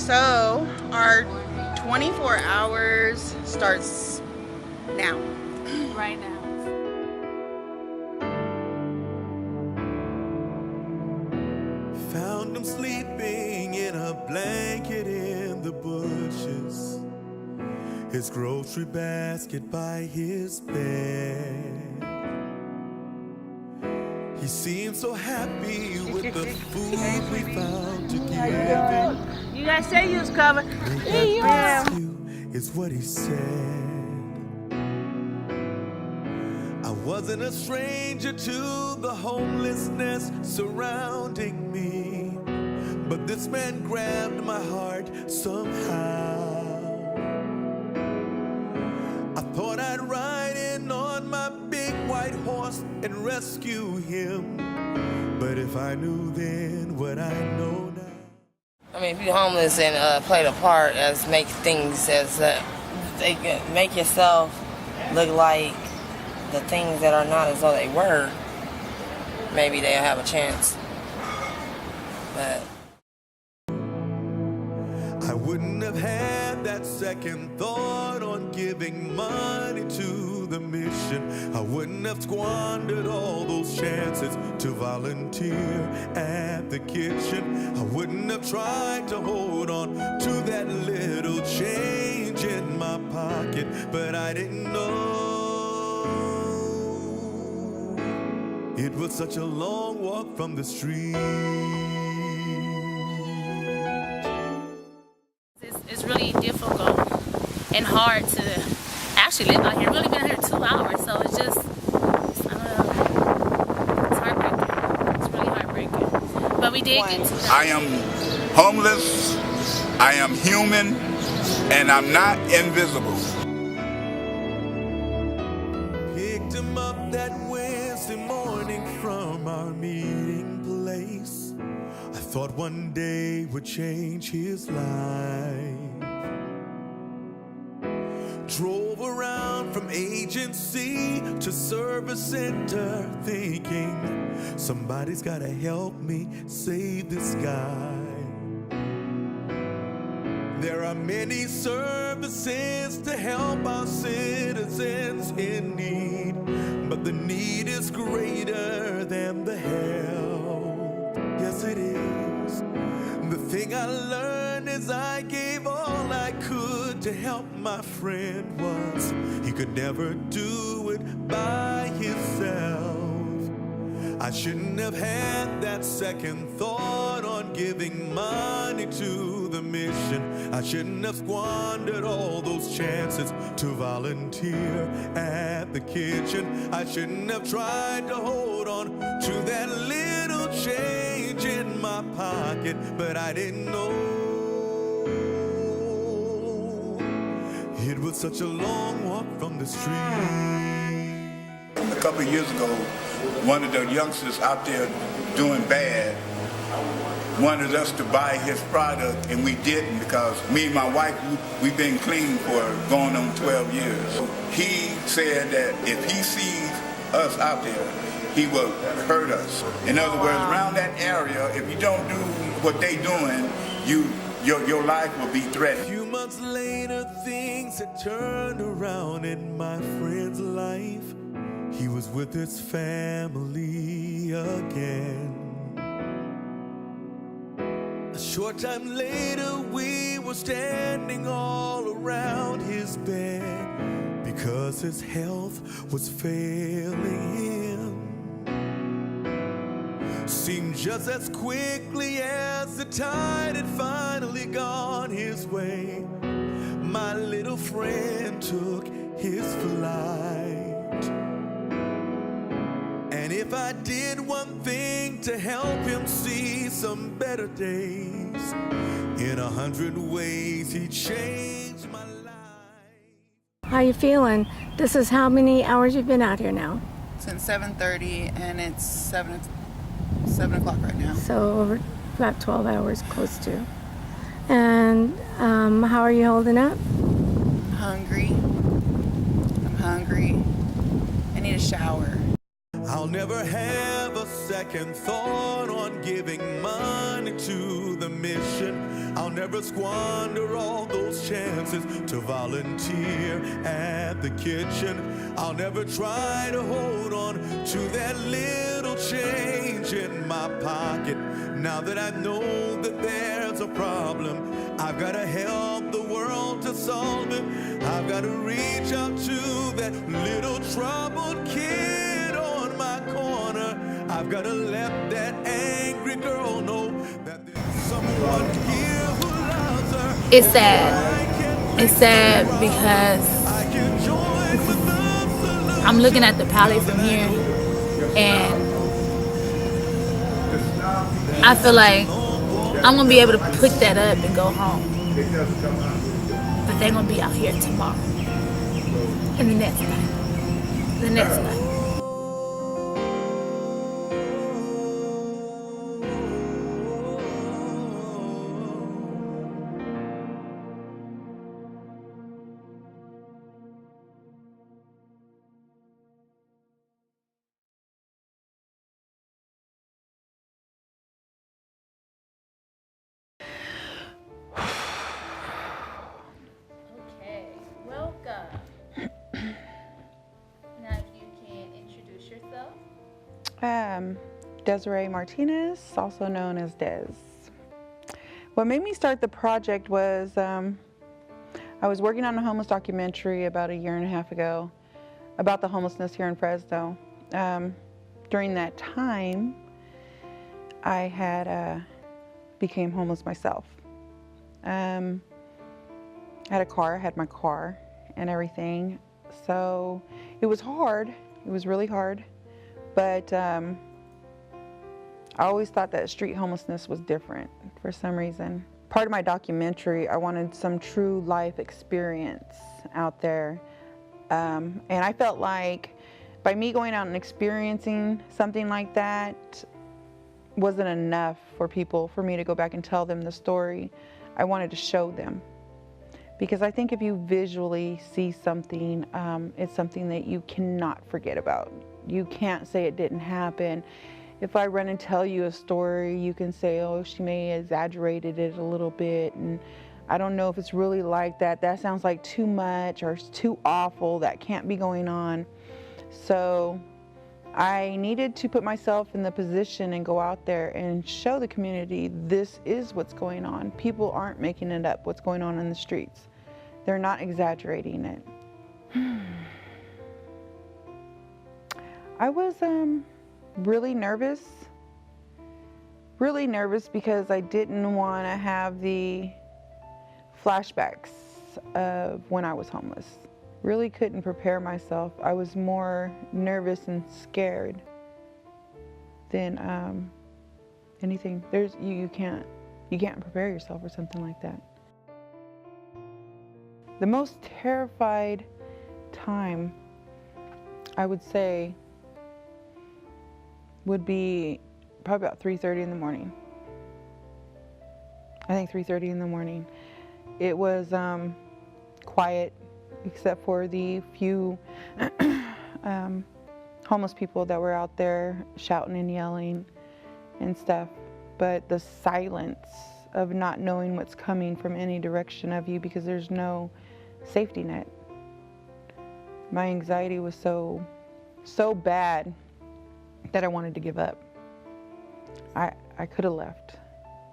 So our 24 hours starts now. Right now. Found him sleeping in a blanket in the bushes, his grocery basket by his bed. He seemed so happy with the food we found to give him. You guys say you was covered. Yeah, you is what he said. I wasn't a stranger to the homelessness surrounding me, but this man grabbed my heart somehow. I thought I'd ride in on my big white horse and rescue him, but if I knew then what I know now. I mean, be homeless and play the part as make things as they can make yourself look like the things that are not as though they were. Maybe they'll have a chance. But I wouldn't have had that second thought on giving money to the mission. I wouldn't have squandered all those chances to volunteer at the kitchen. I wouldn't have tried to hold on to that little change in my pocket, but I didn't know it was such a long walk from the street. It's really difficult and hard to actually live out here. We've only been here 2 hours, so it's just, I don't know, it's heartbreaking. It's really heartbreaking. But we did get to that. I am homeless, I am human, and I'm not invisible. Picked him up that Wednesday morning from our meeting place. I thought one day would change his life. Drove around from agency to service center thinking somebody's gotta help me save this guy. There are many services to help our citizens in need, but the need is greater than the help. Yes, it is. The thing I learned is I gave all I could to help my friend once. He could never do it by himself. I shouldn't have had that second thought on giving money to the mission. I shouldn't have squandered all those chances to volunteer at the kitchen. I shouldn't have tried to hold on to that little change in my pocket, but I didn't know it was such a long walk from the street. A couple of years ago, one of the youngsters out there doing bad wanted us to buy his product, and we didn't because me and my wife, we've been clean for going on 12 years. He said that if he sees us out there, he will hurt us. In other words, around that area, if you don't do what they doing, your life will be threatened. A few months later, things had turned around in my friend's life. He was with his family again. A short time later, we were standing all around his bed because his health was failing him. Seemed just as quickly as the tide had finally gone his way, my little friend took his flight. And if I did one thing to help him see some better days, in 100 ways he changed my life. How you feeling? This is how many hours you've been out here now? Since 7:30, and it's 7 o'clock right now. So over about 12 hours, close to. And how are you holding up? Hungry. I'm hungry. I need a shower. I I'll never have a second thought on giving money to the mission. I'll never squander all those chances to volunteer at the kitchen. I'll never try to hold on to that little change in my pocket. Now that I know that there's a problem, I've got to help the world to solve it. I've got to reach out to that little troubled kid on my corner. I've got to let that angry girl know that there's someone here who loves her. It's sad. It's sad because I'm looking at the palette from here, and I feel like I'm gonna be able to put that up and go home, but they're gonna be out here tomorrow and the next night, the next night. Okay, welcome. Now, if you can introduce yourself. Desiree Martinez, also known as Des. What made me start the project was I was working on a homeless documentary about 1.5 years ago about the homelessness here in Fresno. During that time, I had became homeless myself. I had a car, I had my car and everything. So it was hard, it was really hard, but I always thought that street homelessness was different for some reason. Part of my documentary, I wanted some true life experience out there. And I felt like by me going out and experiencing something like that wasn't enough for people, for me to go back and tell them the story. I wanted to show them. Because I think if you visually see something, it's something that you cannot forget about. You can't say it didn't happen. If I run and tell you a story, you can say, oh, she may have exaggerated it a little bit, and I don't know if it's really like that. That sounds like too much, or it's too awful. That can't be going on. So I needed to put myself in the position and go out there and show the community this is what's going on. People aren't making it up, what's going on in the streets. They're not exaggerating it. I was really nervous because I didn't want to have the flashbacks of when I was homeless. Really couldn't prepare myself. I was more nervous and scared than anything. You can't prepare yourself for something like that. The most terrified time, I would say, would be probably about 3:30 in the morning. I think 3:30 in the morning. It was quiet, except for the few homeless people that were out there shouting and yelling and stuff. But the silence of not knowing what's coming from any direction of you, because there's no safety net. My anxiety was so bad that I wanted to give up. I could have left.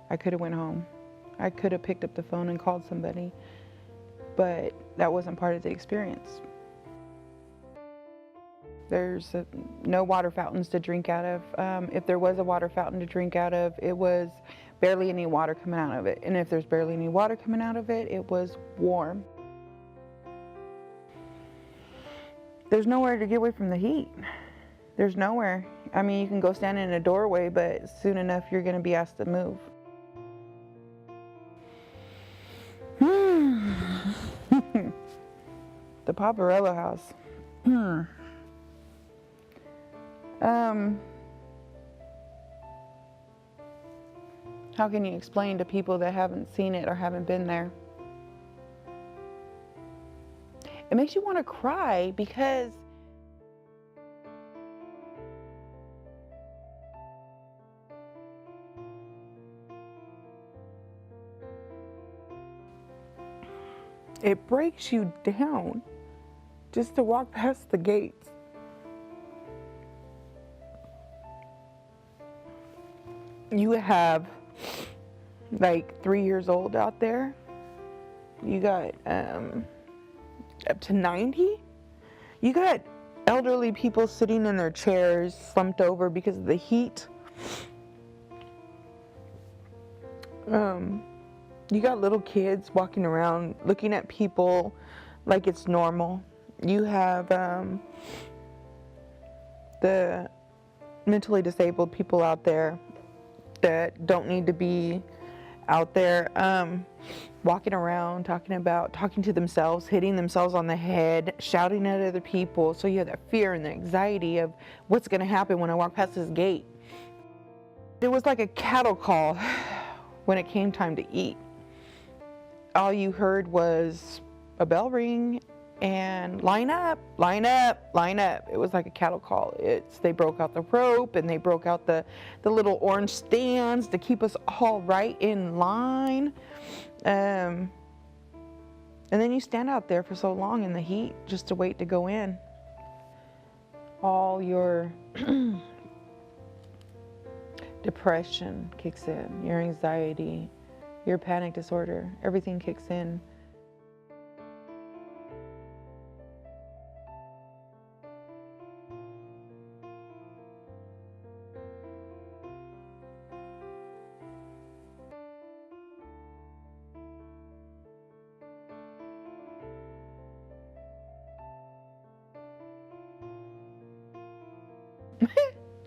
I could have went home. I could have picked up the phone and called somebody, but that wasn't part of the experience. There's no water fountains to drink out of. If there was a water fountain to drink out of, it was barely any water coming out of it. And if there's barely any water coming out of it, it was warm. There's nowhere to get away from the heat. There's nowhere. I mean, you can go stand in a doorway, but soon enough you're going to be asked to move. The Paparello house. How can you explain to people that haven't seen it or haven't been there? It makes you want to cry because It breaks you down just to walk past the gates. You have like 3 years old out there. You got up to 90. You got elderly people sitting in their chairs, slumped over because of the heat. You got little kids walking around looking at people like it's normal. You have the mentally disabled people out there that don't need to be out there walking around, talking to themselves, hitting themselves on the head, shouting at other people. So you have that fear and the anxiety of what's going to happen when I walk past this gate. It was like a cattle call when it came time to eat. All you heard was a bell ring and line up, line up, line up. It was like a cattle call. They broke out the rope and they broke out the little orange stands to keep us all right in line. And then you stand out there for so long in the heat just to wait to go in. All your depression kicks in, your anxiety, your panic disorder, everything kicks in.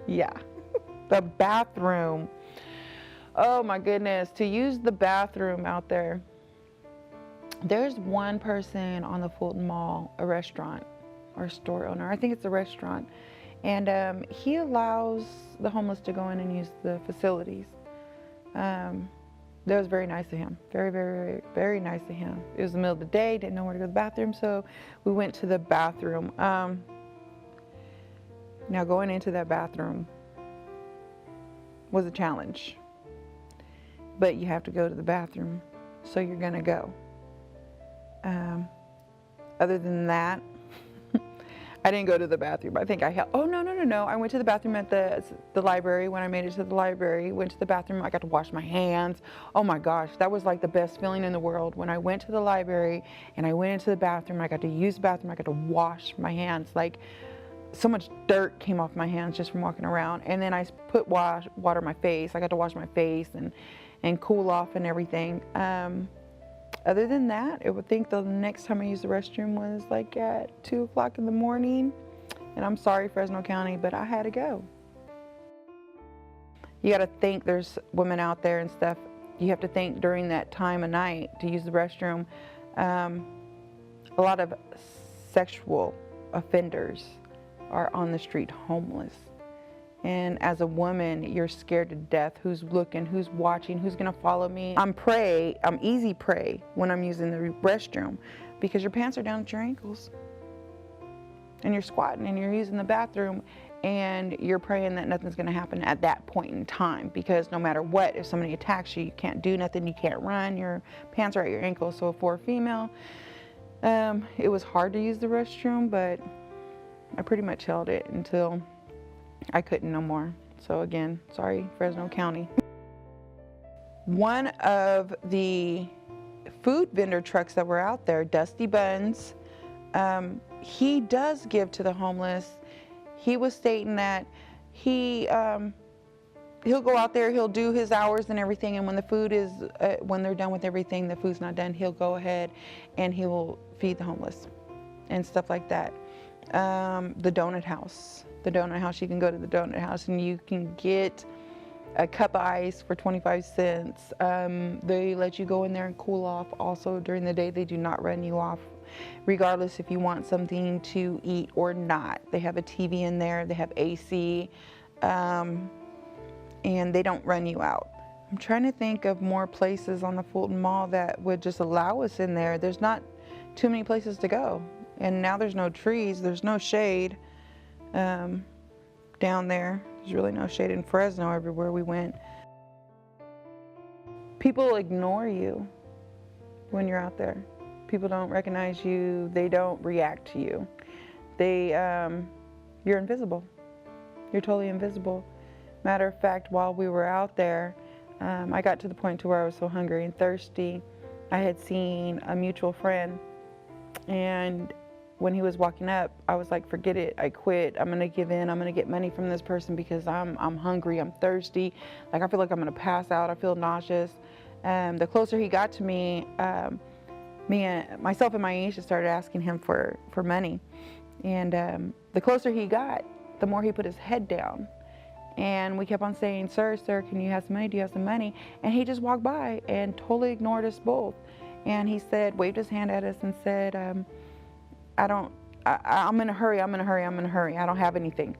Yeah, the bathroom. Oh my goodness, to use the bathroom out there. There's one person on the Fulton Mall, a restaurant or store owner. I think it's a restaurant. And he allows the homeless to go in and use the facilities. That was very nice of him. Very, very, very, very nice of him. It was the middle of the day, didn't know where to go to the bathroom, so we went to the bathroom. Now going into that bathroom was a challenge, but you have to go to the bathroom, so you're gonna go. Other than that, I didn't go to the bathroom. I think I held, oh no. I went to the bathroom at the library. When I made it to the library, went to the bathroom, I got to wash my hands. Oh my gosh, that was like the best feeling in the world. When I went to the library and I went into the bathroom, I got to use the bathroom, I got to wash my hands. Like, so much dirt came off my hands just from walking around. And then I put water on my face. I got to wash my face and cool off and everything. Other than that, I would think the next time I used the restroom was like at 2 o'clock in the morning. And I'm sorry, Fresno County, but I had to go. You got to think there's women out there and stuff. You have to think during that time of night to use the restroom. A lot of sexual offenders are on the street homeless. And as a woman, you're scared to death. Who's looking, who's watching, who's gonna follow me? I'm easy prey when I'm using the restroom because your pants are down at your ankles. And you're squatting and you're using the bathroom and you're praying that nothing's gonna happen at that point in time, because no matter what, if somebody attacks you, you can't do nothing, you can't run, your pants are at your ankles. So for a female, it was hard to use the restroom, but I pretty much held it until I couldn't no more. So again, sorry, Fresno County. One of the food vendor trucks that were out there, Dusty Buns, he does give to the homeless. He was stating that he'll go out there, he'll do his hours and everything, and when the food is, when they're done with everything, the food's not done, he'll go ahead and he will feed the homeless and stuff like that. The donut house, you can go to the donut house and you can get a cup of ice for 25 cents. They let you go in there and cool off. Also during the day, they do not run you off, regardless if you want something to eat or not. They have a TV in there, they have AC, and they don't run you out. I'm trying to think of more places on the Fulton Mall that would just allow us in there. There's not too many places to go. And now there's no trees, there's no shade down there. There's really no shade in Fresno everywhere we went. People ignore you when you're out there. People don't recognize you. They don't react to you. You're invisible. You're totally invisible. Matter of fact, while we were out there, I got to the point to where I was so hungry and thirsty. I had seen a mutual friend, and when he was walking up, I was like, forget it, I quit. I'm gonna give in. I'm gonna get money from this person because I'm hungry, I'm thirsty. Like, I feel like I'm gonna pass out. I feel nauseous. The closer he got to me, myself and Maisha started asking him for money. And the closer he got, the more he put his head down. And we kept on saying, sir, can you have some money? Do you have some money? And he just walked by and totally ignored us both. And he said, waved his hand at us and said, I'm in a hurry, I'm in a hurry. I don't have anything.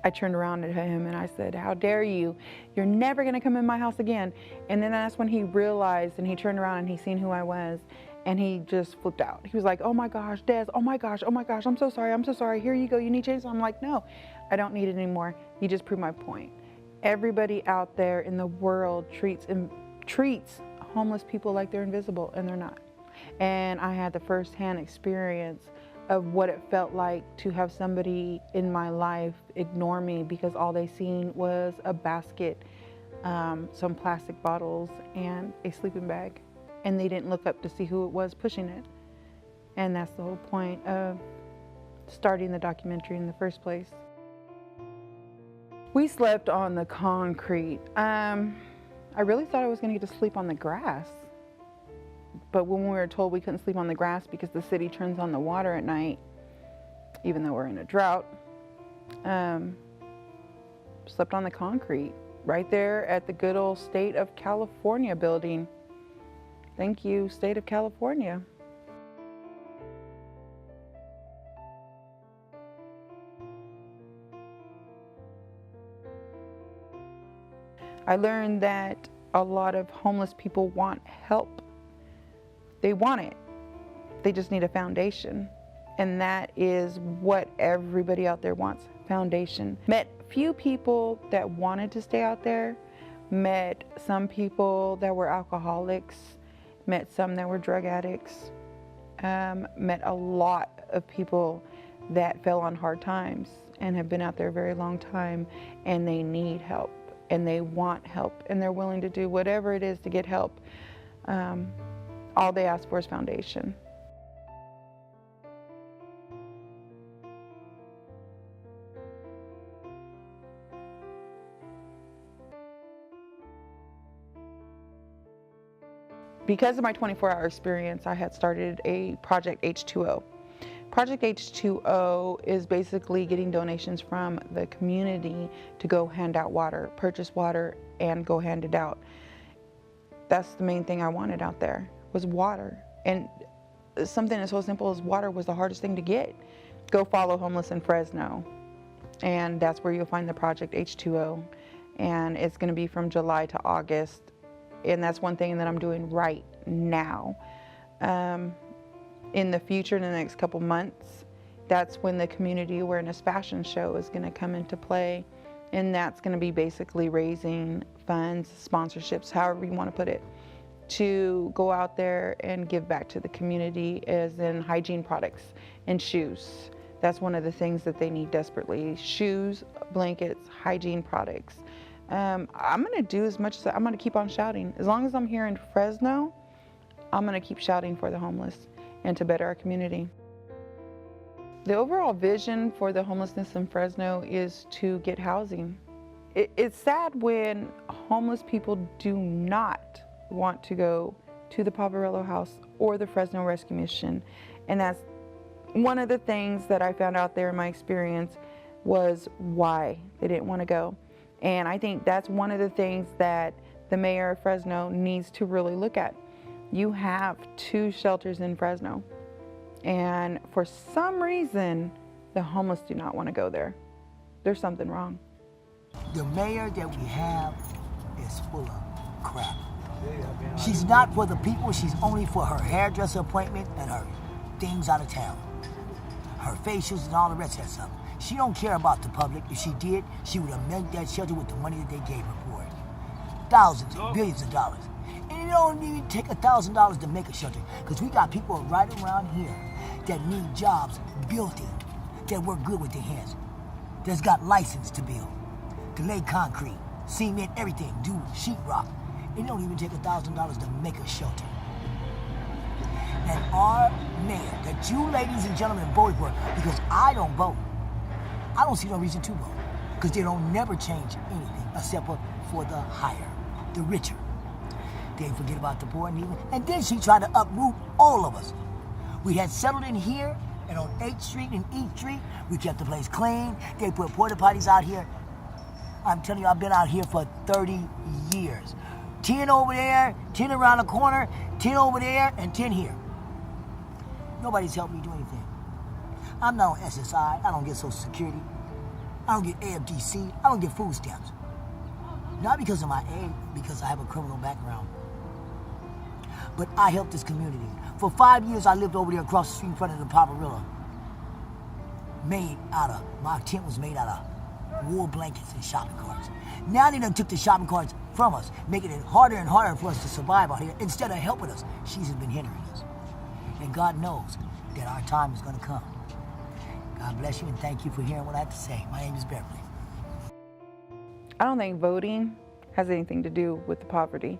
I turned around at him and I said, how dare you? You're never gonna come in my house again. And then that's when he realized, and he turned around and he seen who I was, and he just flipped out. He was like, oh my gosh, Des, oh my gosh, I'm so sorry, here you go, you need change? I'm like, no, I don't need it anymore. You just proved my point. Everybody out there in the world treats homeless people like they're invisible, and they're not. And I had the first-hand experience of what it felt like to have somebody in my life ignore me because all they seen was a basket, some plastic bottles, and a sleeping bag. And they didn't look up to see who it was pushing it. And that's the whole point of starting the documentary in the first place. We slept on the concrete. I really thought I was gonna get to sleep on the grass. But when we were told we couldn't sleep on the grass because the city turns on the water at night, even though we're in a drought, slept on the concrete right there at the good old State of California building. Thank you, State of California. I learned that a lot of homeless people want help. They want it. They just need a foundation. And that is what everybody out there wants, foundation. Met few people that wanted to stay out there, met some people that were alcoholics, met some that were drug addicts, met a lot of people that fell on hard times and have been out there a very long time, and they need help and they want help and they're willing to do whatever it is to get help. All they ask for is foundation. Because of my 24-hour experience, I had started a Project H2O. Project H2O is basically getting donations from the community to go hand out water, purchase water, and go hand it out. That's the main thing I wanted out there, was water. And something as so simple as water was the hardest thing to get. Go follow Homeless in Fresno, and that's where you'll find the Project H2O. And it's gonna be from July to August. And that's one thing that I'm doing right now. In the future, in the next couple months, that's when the community awareness fashion show is gonna come into play. And that's gonna be basically raising funds, sponsorships, however you wanna put it, to go out there and give back to the community, as in hygiene products and shoes. That's one of the things that they need desperately. Shoes, blankets, hygiene products. I'm gonna do as much as I'm gonna keep on shouting. As long as I'm here in Fresno, I'm gonna keep shouting for the homeless and to better our community. The overall vision for the homelessness in Fresno is to get housing. It's sad when homeless people do not want to go to the Poverello House or the Fresno Rescue Mission. And that's one of the things that I found out there in my experience, was why they didn't want to go. And I think that's one of the things that the mayor of Fresno needs to really look at. You have 2 shelters in Fresno, and for some reason, the homeless do not want to go there. There's something wrong. The mayor that we have is full of crap. She's not for the people, she's only for her hairdresser appointment and her things out of town. Her facials and all the rest of that stuff. She don't care about the public. If she did, she would have made that shelter with the money that they gave her for it. Thousands, billions of dollars. And it don't even take $1,000 to make a shelter, because we got people right around here that need jobs building, that work good with their hands, that's got license to build, to lay concrete, cement, everything, do sheetrock. It don't even take $1,000 to make a shelter. And our mayor, that you ladies and gentlemen voted for, because I don't vote, I don't see no reason to vote, because they don't never change anything except for the higher, the richer. They forget about the poor and needy. And then she tried to uproot all of us. We had settled in here, and on 8th Street and E Street, we kept the place clean. They put porta potties out here. I'm telling you, I've been out here for 30 years. 10 over there, 10 around the corner, 10 over there, and 10 here. Nobody's helped me do anything. I'm not on SSI. I don't get Social Security. I don't get AFDC. I don't get food stamps. Not because of my age, because I have a criminal background. But I helped this community. For 5 years, I lived over there across the street in front of the Paparilla. My tent was made out of wool blankets and shopping carts. Now they done took the shopping carts from us, making it harder and harder for us to survive out here. Instead of helping us, she's been hindering us. And God knows that our time is going to come. God bless you, and thank you for hearing what I have to say. My name is Beverly. I don't think voting has anything to do with the poverty.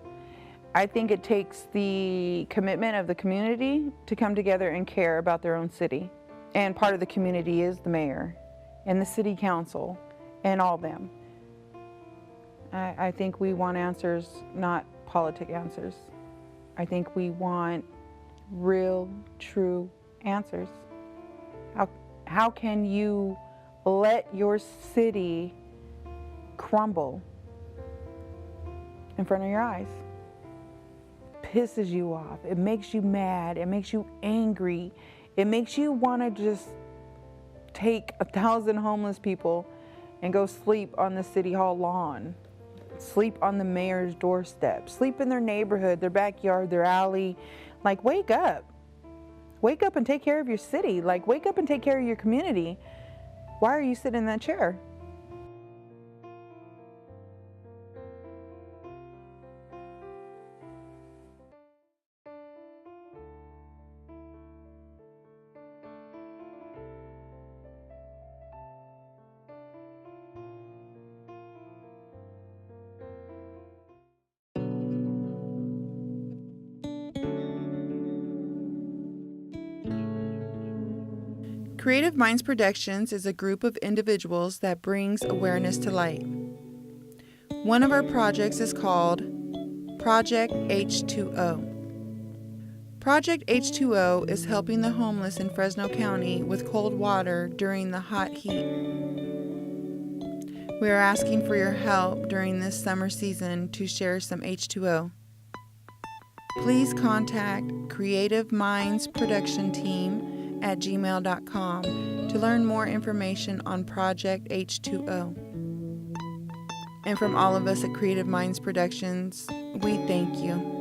I think it takes the commitment of the community to come together and care about their own city. And part of the community is the mayor and the city council and all them. I think we want answers, not politic answers. I think we want real, true answers. How can you let your city crumble in front of your eyes? Pisses you off. It makes you mad. It makes you angry. It makes you want to just take 1,000 homeless people and go sleep on the city hall lawn, sleep on the mayor's doorstep, sleep in their neighborhood, their backyard, their alley. Like, wake up. Wake up and take care of your city. Like, wake up and take care of your community. Why are you sitting in that chair? Creative Minds Productions is a group of individuals that brings awareness to light. One of our projects is called Project H2O. Project H2O is helping the homeless in Fresno County with cold water during the hot heat. We are asking for your help during this summer season to share some H2O. Please contact Creative Minds Production Team at gmail.com to learn more information on Project H2O. And from all of us at Creative Minds Productions, we thank you.